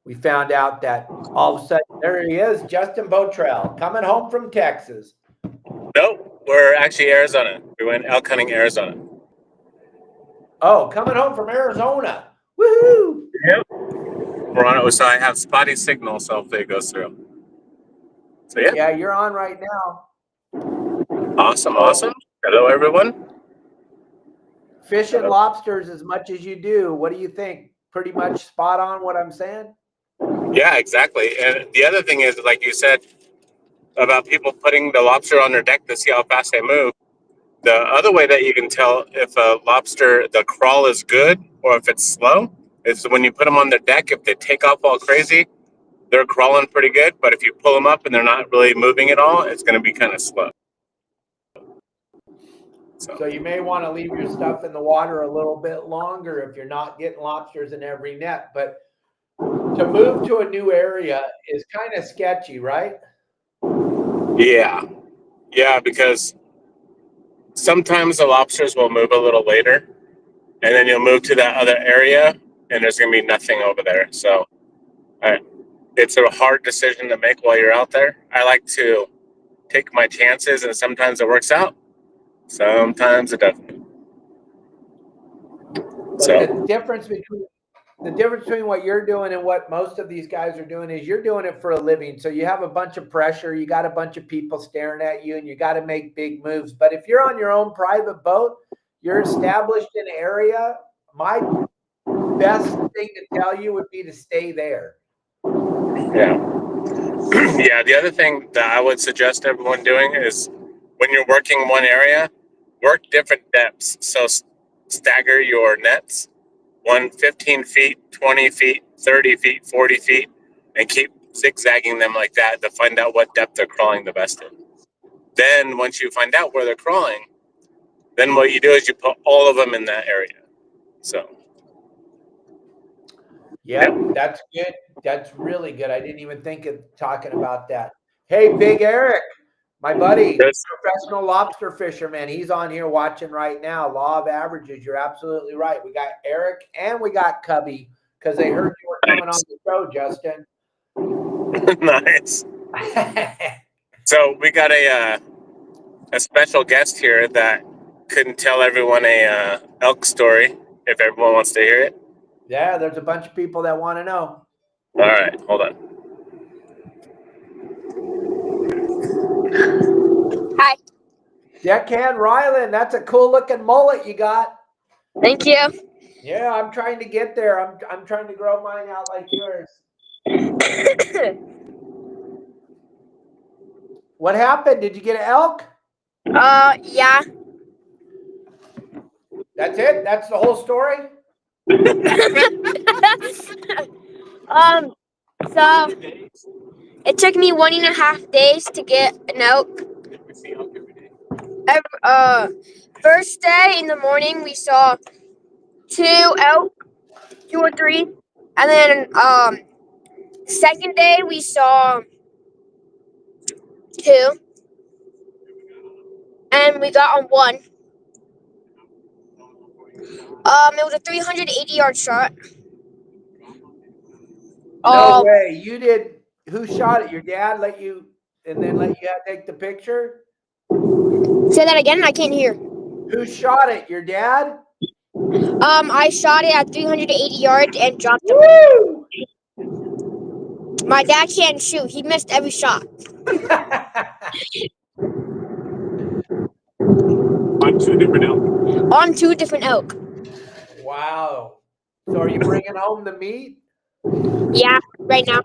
we found out that all of a sudden, there he is, Justin Botrell, coming home from Texas. Nope, we're actually Arizona. We went elk hunting Arizona. Oh, coming home from Arizona. Woohoo! Yep. We're on it, so I have spotty signal, so hopefully it goes through. So yeah. Yeah, you're on right now. Awesome, awesome. Hello, everyone. Fishing lobsters as much as you do. What do you think? Pretty much spot on what I'm saying? Yeah, exactly. And the other thing is, like you said, about people putting the lobster on their deck to see how fast they move. The other way that you can tell if a lobster, the crawl is good or if it's slow, is when you put them on the deck. If they take off all crazy, they're crawling pretty good. But if you pull them up and they're not really moving at all, it's going to be kind of slow. So you may want to leave your stuff in the water a little bit longer if you're not getting lobsters in every net. But to move to a new area is kind of sketchy, right? Yeah. Yeah, because sometimes the lobsters will move a little later, and then you'll move to that other area, and there's going to be nothing over there. So it's a hard decision to make while you're out there. I like to take my chances, and sometimes it works out. Sometimes it doesn't. So the difference between what you're doing and what most of these guys are doing is you're doing it for a living. So you have a bunch of pressure, you got a bunch of people staring at you, and you got to make big moves. But if you're on your own private boat, you're established in an area, my best thing to tell you would be to stay there. Yeah. Yeah, the other thing that I would suggest everyone doing is when you're working one area, work different depths. So stagger your nets, 15 feet, 20 feet, 30 feet, 40 feet, and keep zigzagging them like that to find out what depth they're crawling the best in. Then once you find out where they're crawling, then what you do is you put all of them in that area. So. Yeah, that's good. That's really good. I didn't even think of talking about that. Hey, Big Eric, my buddy, professional lobster fisherman. He's on here watching right now. Law of averages. You're absolutely right. We got Eric and we got Cubby because they heard you were coming on the show, Justin. Nice. So we got a special guest here that couldn't tell everyone a elk story if everyone wants to hear it. Yeah, there's a bunch of people that want to know. All right, hold on. Hi. Deckhand Ryland, that's a cool looking mullet you got. Thank you. Yeah, I'm trying to get there. I'm trying to grow mine out like yours. What happened? Did you get an elk? Yeah. That's it? That's the whole story? So it took me 1.5 days to get an elk. First day in the morning we saw 2 elk, 2 or 3, and then second day we saw 2, and we got on 1. It was a 380-yard shot. No way. You did. Who shot it? Your dad let you take the picture? Say that again. I can't hear. Who shot it? Your dad? I shot it at 380 yards and dropped it. Woo! My dad can't shoot. He missed every shot. On 2 different elk. On 2 different elk. Wow. So are you bringing home the meat? Yeah, right now.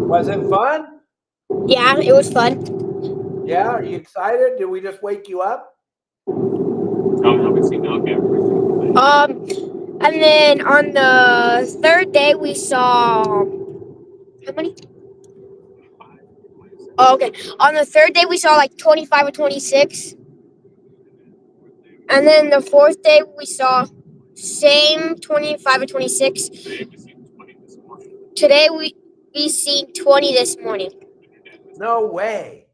Was it fun? Yeah, it was fun. Yeah, are you excited? Did we just wake you up? And then on the third day we saw how many? Oh, okay. On the third day we saw like 25 or 26. And then the fourth day we saw same 25 or 26. Today we seen 20 this morning. No way.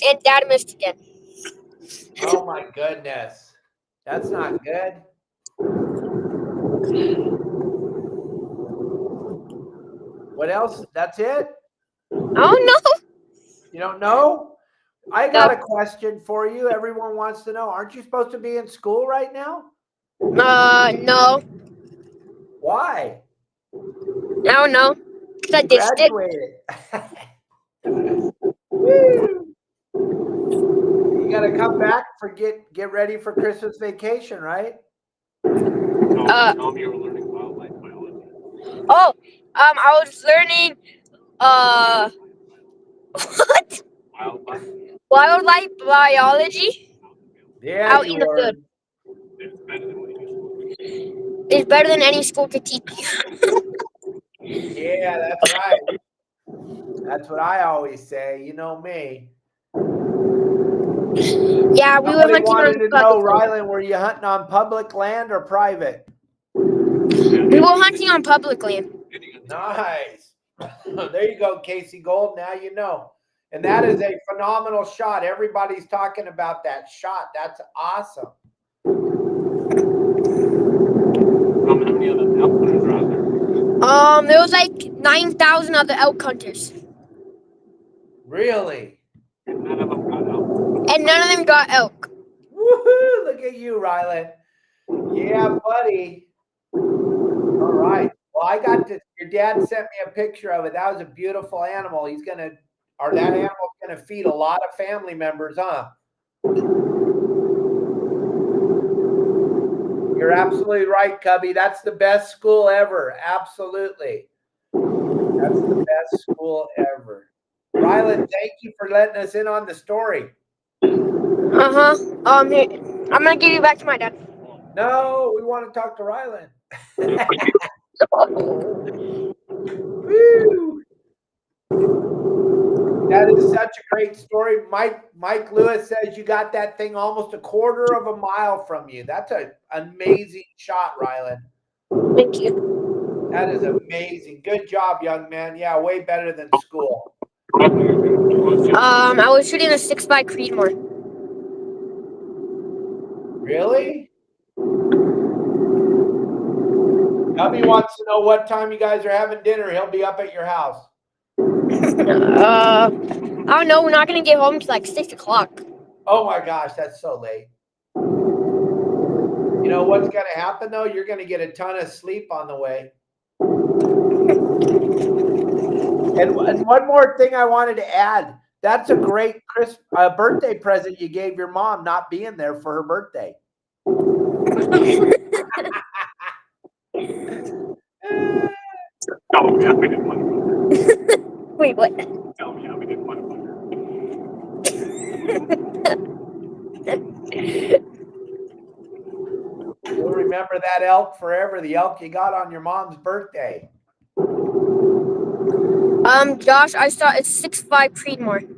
And Dad missed again. Oh my goodness. That's not good. What else? That's it? Oh no. You don't know? I got a question for you. Everyone wants to know. Aren't you supposed to be in school right now? No. Why? I don't know. Because I You ditched it. graduated. Woo! You got to come back for get ready for Christmas vacation, right? Tell me you were learning wildlife biology. Oh, I was learning, what? Wildlife biology Yeah, out you in the field. were. It's better than any school could teach you. Yeah, that's right. That's what I always say. You know me. Yeah, we were Somebody hunting on wanted to know, Rylan, were you hunting on public land or private? We were hunting on public land. Nice. There you go, Casey Gold. Now you know. And that is a phenomenal shot. Everybody's talking about that shot. That's awesome. How many of the elk hunters are out there? There was like 9,000 other elk hunters. Really? And none of them got elk. And none of them got elk. Woohoo! Look at you, Rylan. Yeah, buddy. All right. Well, I got to, your dad sent me a picture of it. That was a beautiful animal. That animal's gonna feed a lot of family members, huh? You're absolutely right, Cubby. That's the best school ever. Absolutely. That's the best school ever. Rylan, thank you for letting us in on the story. Here, I'm gonna give you back to my dad. No, we want to talk to Rylan. Woo! That is such a great story. Mike Lewis says you got that thing almost a quarter of a mile from you. That's an amazing shot, Rylan. Thank you. That is amazing. Good job, young man. Yeah, way better than school. I was shooting a 6x Creedmoor. Really? Cubby wants to know what time you guys are having dinner. He'll be up at your house. I don't know. We're not gonna get home till like 6 o'clock. Oh my gosh, that's so late. You know what's going to happen though? You're going to get a ton of sleep on the way. And one more thing I wanted to add. That's a great birthday present you gave your mom, not being there for her birthday. Tell me how we didn't want to. Wait, what? Tell me how we didn't want to. You'll remember that elk forever, the elk you got on your mom's birthday. Josh, I saw it's 6.5 Creedmoor.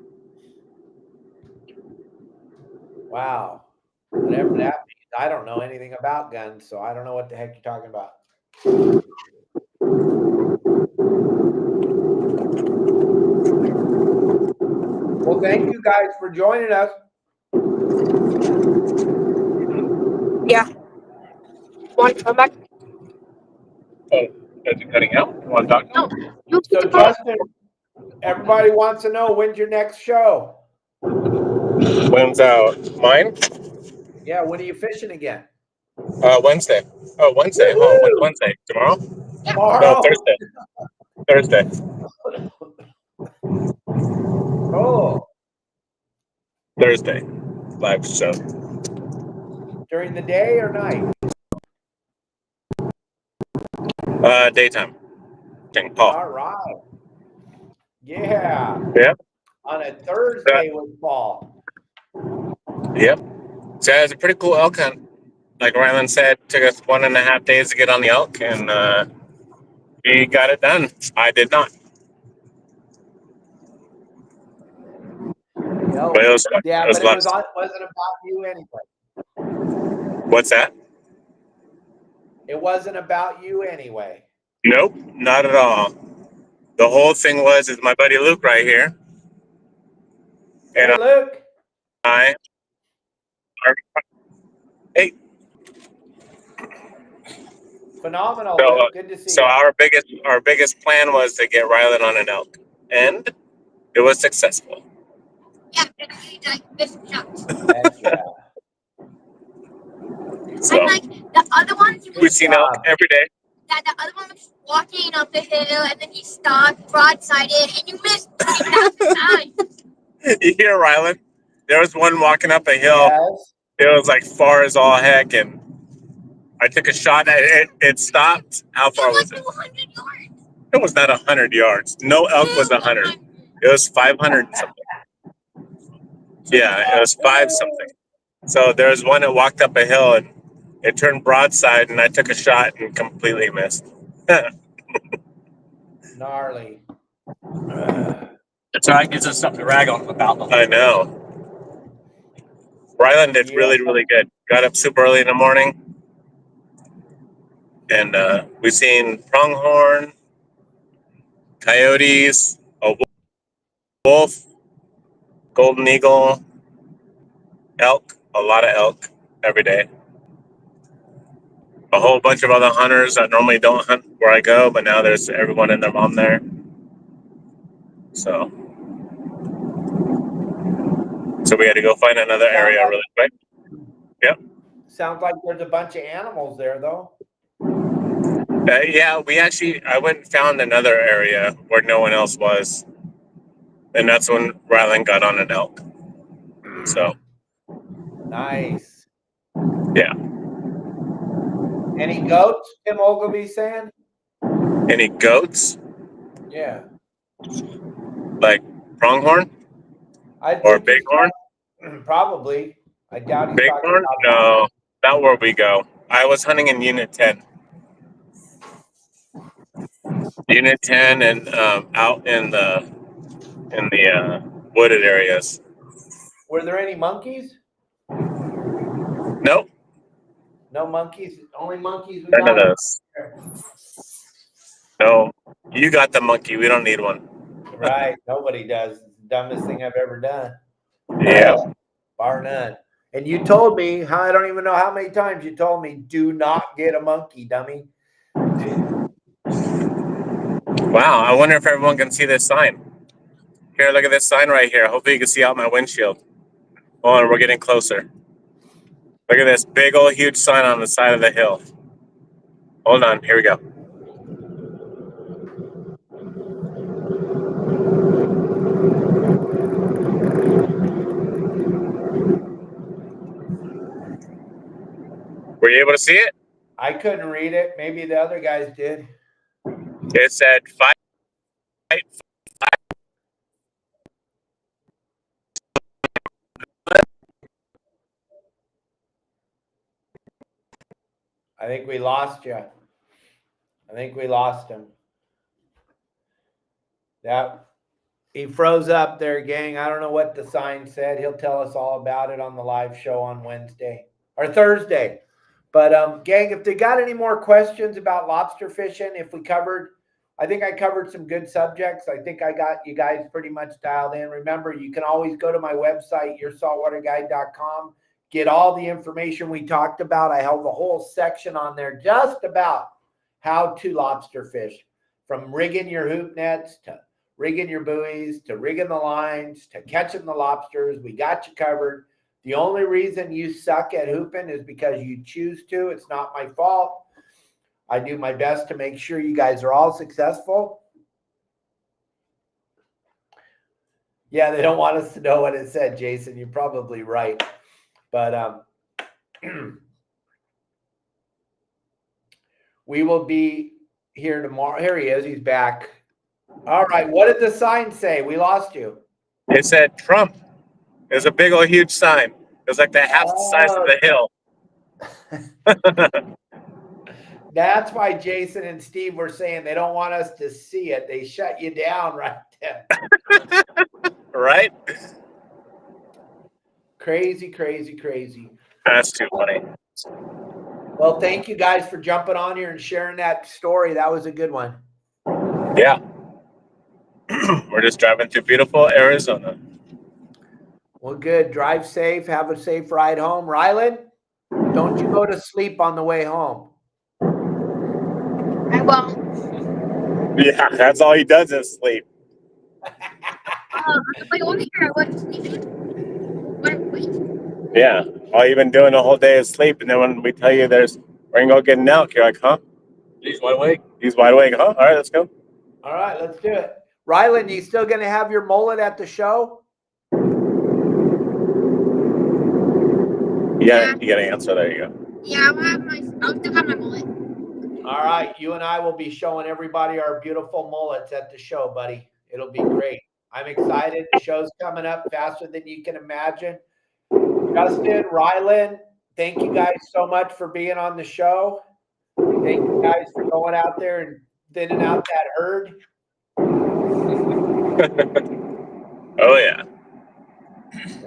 Wow. Whatever that means. I don't know anything about guns, so I don't know what the heck you're talking about. Well, thank you guys for joining us. Yeah. Want to come back? Oh, is it cutting out? You want to talk to No. him? So Justin, everybody wants to know, when's your next show? When's mine? Yeah, when are you fishing again? Wednesday. Oh, Wednesday. Woo-hoo! Oh, when's Wednesday? Tomorrow? Tomorrow? No, Thursday. Thursday. Oh. Thursday. Live show. During the day or night? Daytime. King Paul. All right. Yeah. Yeah. On a Thursday with Paul. Yep. So it was a pretty cool elk hunt. Like Rylan said, took us 1.5 days to get on the elk, and we got it done. I did not. But it was fun. Yeah, It was but it lots. wasn't about you anyway. What's that? It wasn't about you anyway. Nope, not at all. The whole thing is my buddy Luke right here, and Hey, Luke. I are. Hey, Phenomenal, so Luke. Good to see you. our biggest plan was to get Rylan on an elk, and it was successful. Yeah, I missed shots. Heck yeah. So And like the other one, we've seen elk every day. the other one was walking up the hill, and then he stopped, broadsided, and you missed 3,000 times. You hear Rylan? There was one walking up a hill. Yes. It was like far as all heck, and I took a shot at it. It stopped. How far was it? 200 yards. It was not 100 yards. No elk was 100. It was 500 something. Yeah, it was 5 something. So there was one that walked up a hill and it turned broadside, and I took a shot and completely missed. Gnarly. That's all right. Gives us something to rag on about them. I know. Rylan did Yeah. really, really good. Got up super early in the morning, and we've seen pronghorn, coyotes, a wolf, golden eagle, elk, a lot of elk every day. A whole bunch of other hunters that normally don't hunt where I go, but now there's everyone and their mom there. So we had to go find another area really quick. Yep. Sounds like there's a bunch of animals there, though. Yeah, I went and found another area where no one else was. And that's when Rylan got on an elk. So, Nice. yeah. Any goats, Tim Ogilvy saying? Any goats? Yeah. Like pronghorn? I Or think he's bighorn? probably. I doubt he's talking Bighorn? about No, not where we go. I was hunting in Unit 10. Unit 10 and out in the wooded areas. Were there any monkeys? Nope, No monkeys. Only monkeys we none of got. those. No, you got the monkey. We don't need one. Right. Nobody does. It's the dumbest thing I've ever done. Yeah. Bar none. And you told me, I don't even know how many times you told me, do not get a monkey, dummy. Wow, I wonder if everyone can see this sign. Here, look at this sign right here. Hopefully you can see out my windshield. Oh, we're getting closer. Look at this big old huge sign on the side of the hill. Hold on, here we go. Were you able to see it? I couldn't read it. Maybe the other guys did. It said fight. I think we lost you. I think we lost him. That he froze up there, gang. I don't know what the sign said. He'll tell us all about it on the live show on Wednesday or Thursday. But gang, if they got any more questions about lobster fishing, I think I covered some good subjects. I think I got you guys pretty much dialed in. Remember, you can always go to my website, yoursaltwaterguide.com, get all the information we talked about. I held a whole section on there just about how to lobster fish, from rigging your hoop nets to rigging your buoys to rigging the lines to catching the lobsters. We got you covered. The only reason you suck at hooping is because you choose to. It's not my fault. I do my best to make sure you guys are all successful. Yeah, they don't want us to know what it said, Jason. You're probably right. But we will be here tomorrow. Here he is. He's back. All right. What did the sign say? We lost you. It said Trump. It was a big old huge sign. It was like the half the size of the hill. That's why Jason and Steve were saying they don't want us to see it. They shut you down right there. Right? Crazy, crazy, crazy. That's too funny. Well, thank you guys for jumping on here and sharing that story. That was a good one. Yeah. We're just driving through beautiful Arizona. Well, good. Drive safe. Have a safe ride home. Rylan, don't you go to sleep on the way home. I won't. Yeah, that's all he does is sleep. My only year I went sleeping. Wait. Yeah. All you've been doing the whole day is sleep, and then when we tell you we're gonna go get an elk, you're like, huh? He's wide awake. He's wide awake, huh? All right, let's go. All right, let's do it. Rylan, you still going to have your mullet at the show? Yeah, you got an answer. There you go. Yeah, I'll still have my mullet. All right, you and I will be showing everybody our beautiful mullets at the show, buddy. It'll be great. I'm excited. The show's coming up faster than you can imagine. Justin, Rylan, thank you guys so much for being on the show. Thank you guys for going out there and thinning out that herd. Oh, yeah.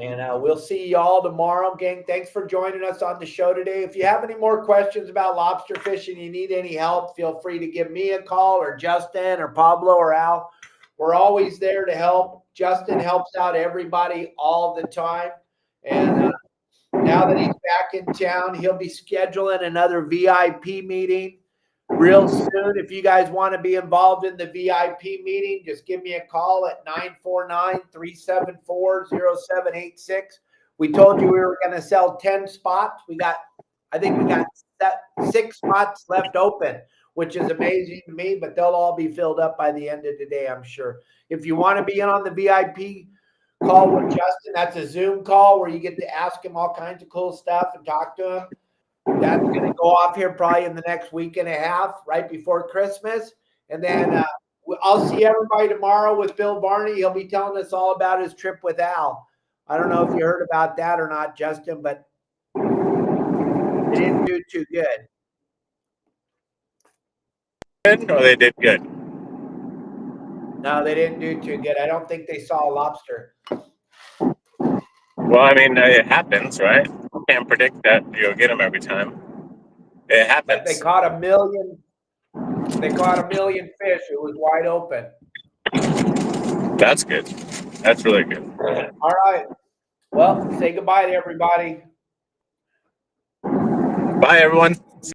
And we'll see y'all tomorrow, gang. Thanks for joining us on the show today. If you have any more questions about lobster fishing, you need any help, feel free to give me a call, or Justin or Pablo or Al. We're always there to help. Justin helps out everybody all the time. And now that he's back in town, he'll be scheduling another VIP meeting real soon. If you guys want to be involved in the VIP meeting, just give me a call at 949-374-0786. We told you we were going to sell 10 spots. I think we got 6 spots left open, which is amazing to me, but they'll all be filled up by the end of the day, I'm sure. If you want to be in on the VIP call with Justin, that's a Zoom call where you get to ask him all kinds of cool stuff and talk to him. That's going to go off here probably in the next week and a half, right before Christmas. And then I'll see everybody tomorrow with Bill Barney. He'll be telling us all about his trip with Al. I don't know if you heard about that or not, Justin, but they didn't do too good. Good, or they did good? No, they didn't do too good. I don't think they saw a lobster. Well, I mean, it happens, right? You can't predict that you'll get them every time. It happens. But they caught a million. They caught a million fish. It was wide open. That's good. That's really good. All right. Well, say goodbye to everybody. Bye, everyone.